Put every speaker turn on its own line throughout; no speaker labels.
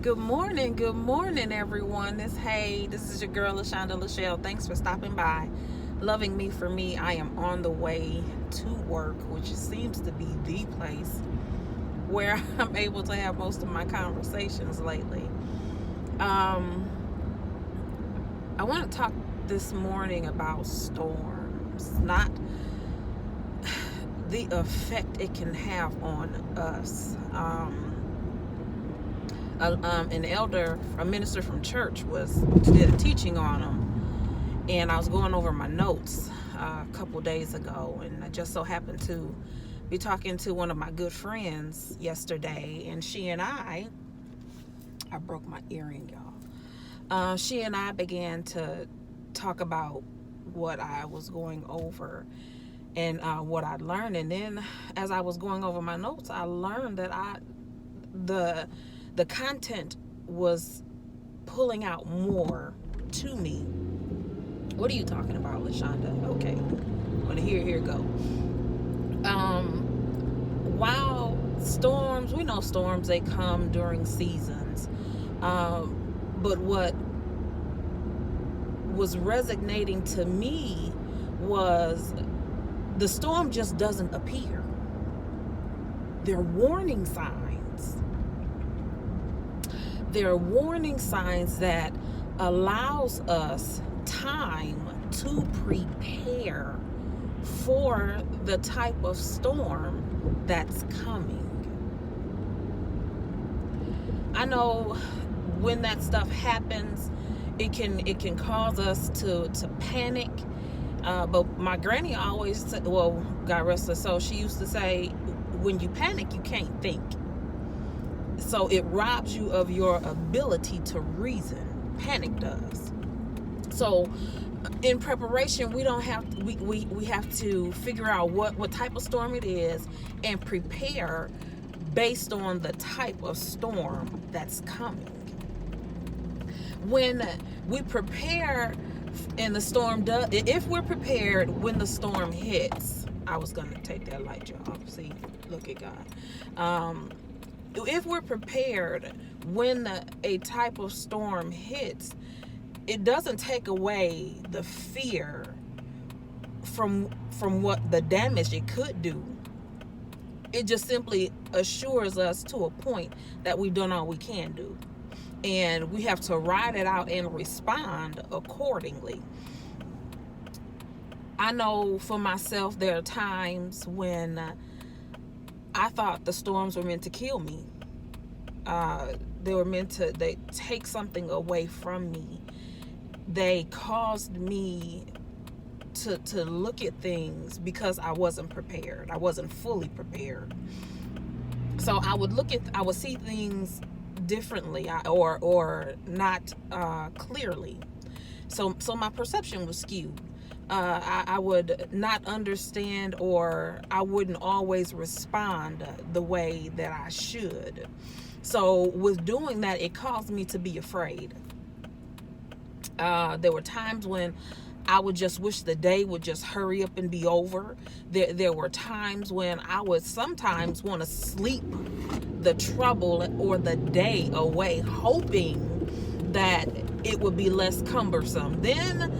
Good morning, everyone. This is your girl, LaShonda Lachelle. Thanks for stopping by. Loving me for me, I am on the way to work, which seems to be the place where I'm able to have most of my conversations lately. I want to talk this morning about storms, not the effect it can have on us. A minister from church did a teaching on them, and I was going over my notes a couple days ago, and I just so happened to be talking to one of my good friends yesterday, and she and I broke my earring, y'all. She and I began to talk about what I was going over and what I'd learned, and then as I was going over my notes, I learned that the content was pulling out more to me. What are you talking about, LaShonda? Okay, I'm gonna here go. While storms, we know storms, they come during seasons, but what was resonating to me was the storm just doesn't appear. They're warning signs. They're warning signs that allows us time to prepare for the type of storm that's coming. I know when that stuff happens, it can cause us to panic. But my granny always said, well, God rest her soul, she used to say, when you panic, you can't think. So it robs you of your ability to reason. Panic does. So in preparation, we have to figure out what type of storm it is and prepare based on the type of storm that's coming. When we prepare and the storm does, if we're prepared when the storm hits, I was going to take that light off. See, look at God. If we're prepared when a type of storm hits, it doesn't take away the fear from what the damage it could do. It just simply assures us to a point that we've done all we can do. And we have to ride it out and respond accordingly. I know for myself, there are times when I thought the storms were meant to kill me. They take something away from me. They caused me to look at things because I wasn't prepared. I wasn't fully prepared. So I would see things differently or not clearly. So my perception was skewed. I would not understand, or I wouldn't always respond the way that I should. So with doing that, it caused me to be afraid. There were times when I would just wish the day would just hurry up and be over. There were times when I would sometimes want to sleep the trouble or the day away, hoping that it would be less cumbersome. Then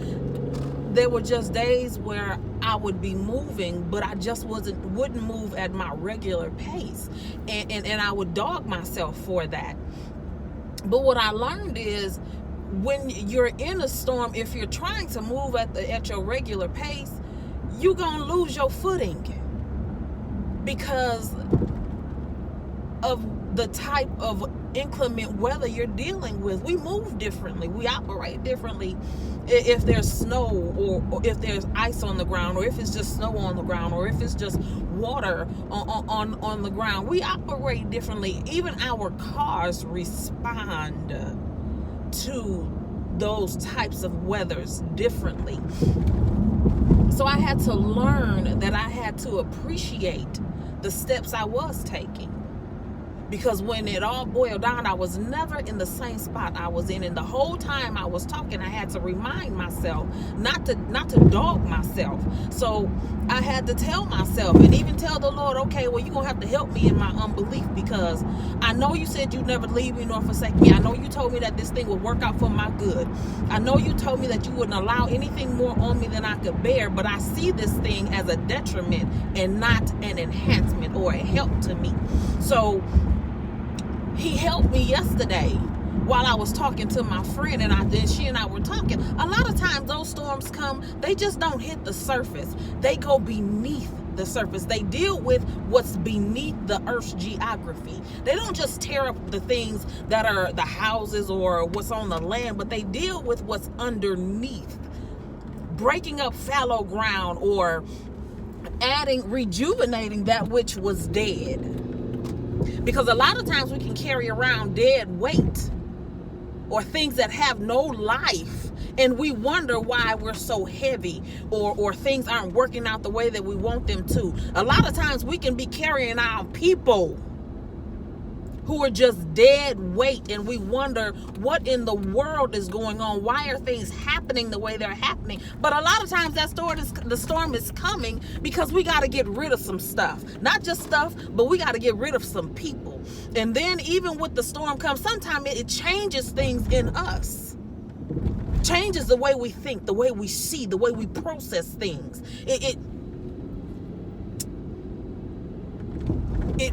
there were just days where I would be moving, but I just wouldn't move at my regular pace, and I would dog myself for that. But what I learned is, when you're in a storm, if you're trying to move at your regular pace, you're gonna lose your footing because of the type of inclement weather you're dealing with. We move differently. We operate differently. If there's snow, or if there's ice on the ground, or if it's just snow on the ground, or if it's just water on the ground, we operate differently. Even our cars respond to those types of weathers differently. So I had to learn that I had to appreciate the steps I was taking. Because when it all boiled down, I was never in the same spot I was in. And the whole time I was talking, I had to remind myself not to dog myself. So I had to tell myself and even tell the Lord, okay, well, you're going to have to help me in my unbelief, because I know you said you'd never leave me nor forsake me. I know you told me that this thing would work out for my good. I know you told me that you wouldn't allow anything more on me than I could bear, but I see this thing as a detriment and not an enhancement or a help to me. So he helped me yesterday while I was talking to my friend, and she and I were talking. A lot of times those storms come, they just don't hit the surface. They go beneath the surface. They deal with what's beneath the earth's geography. They don't just tear up the things that are the houses or what's on the land, but they deal with what's underneath, breaking up fallow ground or rejuvenating that which was dead. Because a lot of times we can carry around dead weight or things that have no life, and we wonder why we're so heavy, or things aren't working out the way that we want them to. A lot of times we can be carrying out people who are just dead weight, and we wonder what in the world is going on. Why are things happening the way they're happening? But a lot of times the storm is coming because we got to get rid of some stuff. Not just stuff, but we got to get rid of some people. And then even with the storm comes, sometimes it changes things in us. Changes the way we think, the way we see, the way we process things. It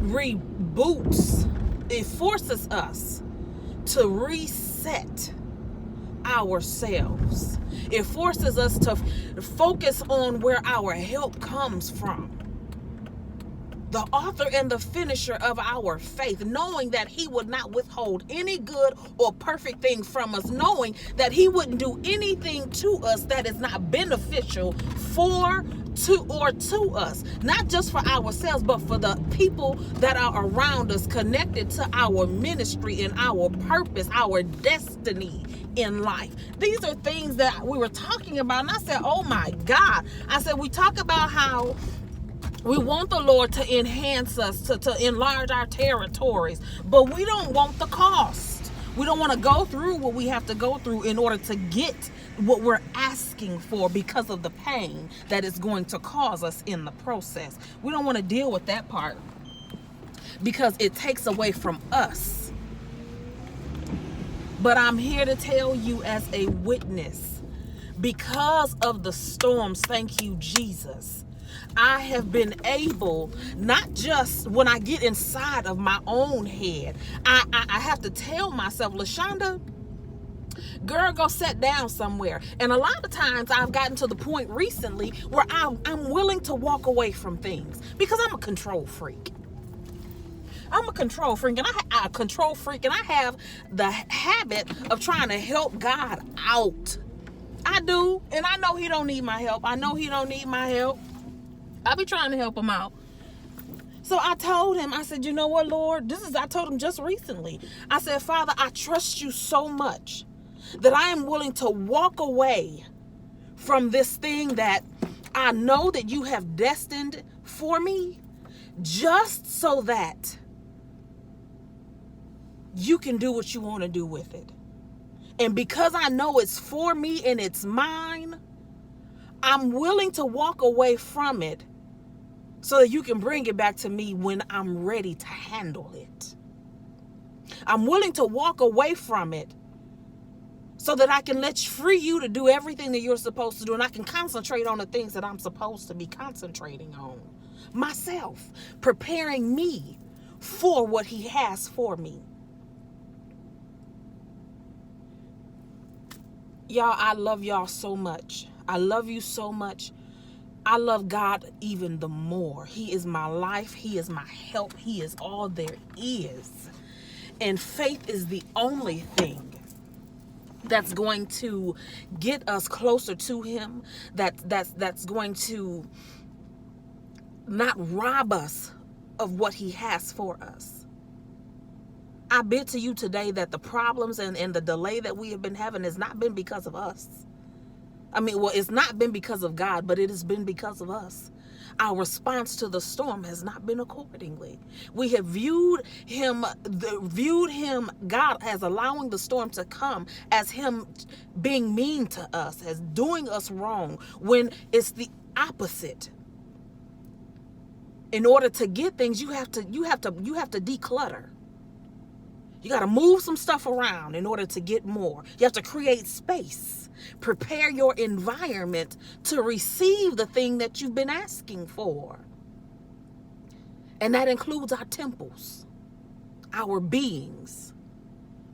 reboots. It forces us to reset ourselves. It forces us to focus on where our help comes from. The author and the finisher of our faith, knowing that he would not withhold any good or perfect thing from us, knowing that he wouldn't do anything to us that is not beneficial to us, not just for ourselves, but for the people that are around us, connected to our ministry and our purpose, our destiny in life. These are things that we were talking about, and I said, oh my God. I said, we talk about how we want the Lord to enhance us, to enlarge our territories, but we don't want the cost. We don't want to go through what we have to go through in order to get what we're asking for, because of the pain that is going to cause us in the process. We don't want to deal with that part because it takes away from us. But I'm here to tell you as a witness, because of the storms, thank you, Jesus, I have been able, not just when I get inside of my own head, I have to tell myself, LaShonda, girl, go sit down somewhere. And a lot of times I've gotten to the point recently where I'm willing to walk away from things because I'm a control freak. I'm a control freak, and I have the habit of trying to help God out. I do, and I know he don't need my help. I be trying to help him out. So I told him, I said, you know what, Lord, I told him just recently. I said, Father, I trust you so much that I am willing to walk away from this thing that I know that you have destined for me, just so that you can do what you want to do with it. And because I know it's for me and it's mine, I'm willing to walk away from it so that you can bring it back to me when I'm ready to handle it. I'm willing to walk away from it so that I can free you to do everything that you're supposed to do, and I can concentrate on the things that I'm supposed to be concentrating on. Myself, preparing me for what he has for me. Y'all, I love y'all so much. I love you so much. I love God even the more. He is my life. He is my help. He is all there is. And faith is the only thing that's going to get us closer to him, that's going to not rob us of what he has for us. I bid to you today that the problems and the delay that we have been having has not been because of us. It's not been because of God, but it has been because of us. Our response to the storm has not been accordingly. We have viewed him, God, as allowing the storm to come, as him being mean to us, as doing us wrong, when it's the opposite. In order to get things, you have to declutter. You got to move some stuff around in order to get more. You have to create space. Prepare your environment to receive the thing that you've been asking for. And that includes our temples, our beings,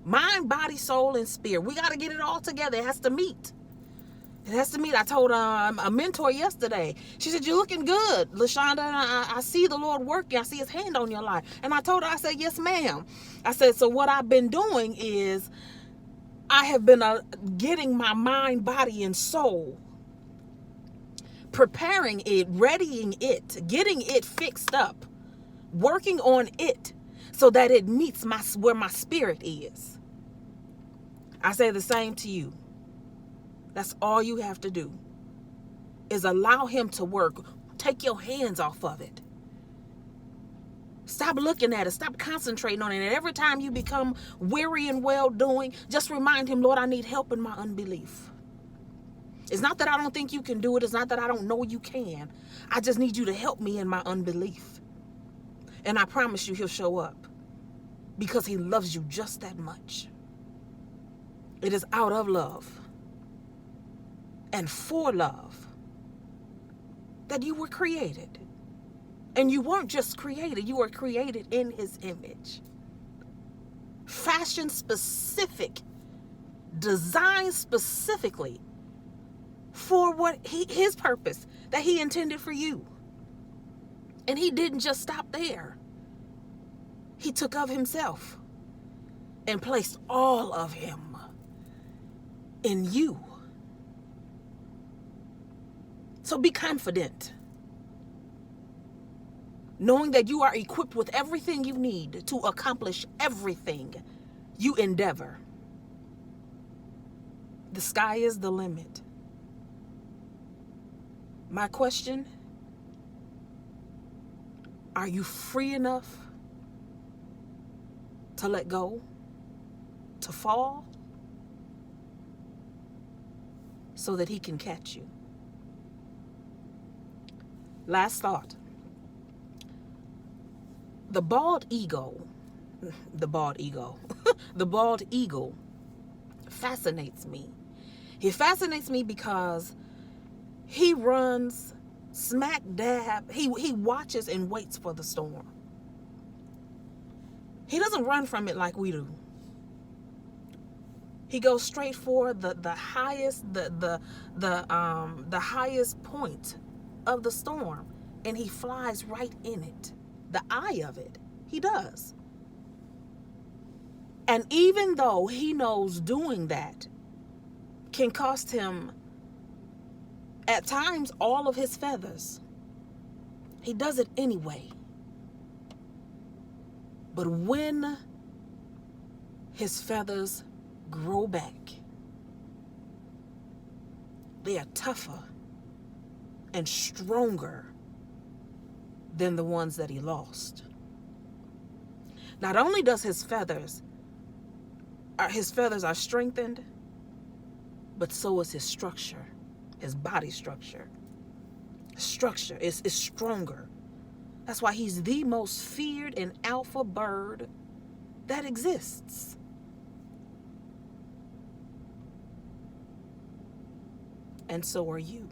mind, body, soul, and spirit. We got to get it all together. It has to meet. It has to meet. I told a mentor yesterday. She said, "You're looking good, LaShonda. I see the Lord working. I see his hand on your life." And I told her, I said, "Yes, ma'am." I said, "So what I've been doing is I have been getting my mind, body, and soul, preparing it, readying it, getting it fixed up, working on it so that it meets where my spirit is." I say the same to you. That's all you have to do is allow him to work. Take your hands off of it. Stop looking at it. Stop concentrating on it. And every time you become weary and well-doing, just remind him, "Lord, I need help in my unbelief. It's not that I don't think you can do it. It's not that I don't know you can. I just need you to help me in my unbelief." And I promise you he'll show up because he loves you just that much. It is out of love and for love that you were created. And you weren't just created, you were created in his image. Fashioned specific, designed specifically for what his purpose that he intended for you. And he didn't just stop there. He took of himself and placed all of him in you. So be confident, knowing that you are equipped with everything you need to accomplish everything you endeavor. The sky is the limit. My question, are you free enough to let go, to fall, so that he can catch you? Last thought. The bald eagle fascinates me. He fascinates me because he runs smack dab. He watches and waits for the storm. He doesn't run from it like we do. He goes straight for the highest highest point of the storm, and he flies right in it. The eye of it. He does. And even though he knows doing that can cost him at times all of his feathers, he does it anyway. But when his feathers grow back, they are tougher and stronger than the ones that he lost. Not only does his feathers are strengthened, but so is his structure, his body structure. Structure is stronger. That's why he's the most feared and alpha bird that exists. And so are you.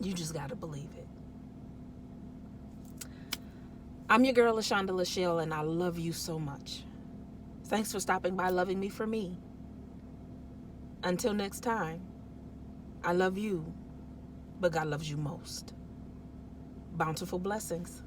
You just got to believe it. I'm your girl, LaShonda Lachelle, and I love you so much. Thanks for stopping by, loving me for me. Until next time, I love you, but God loves you most. Bountiful blessings.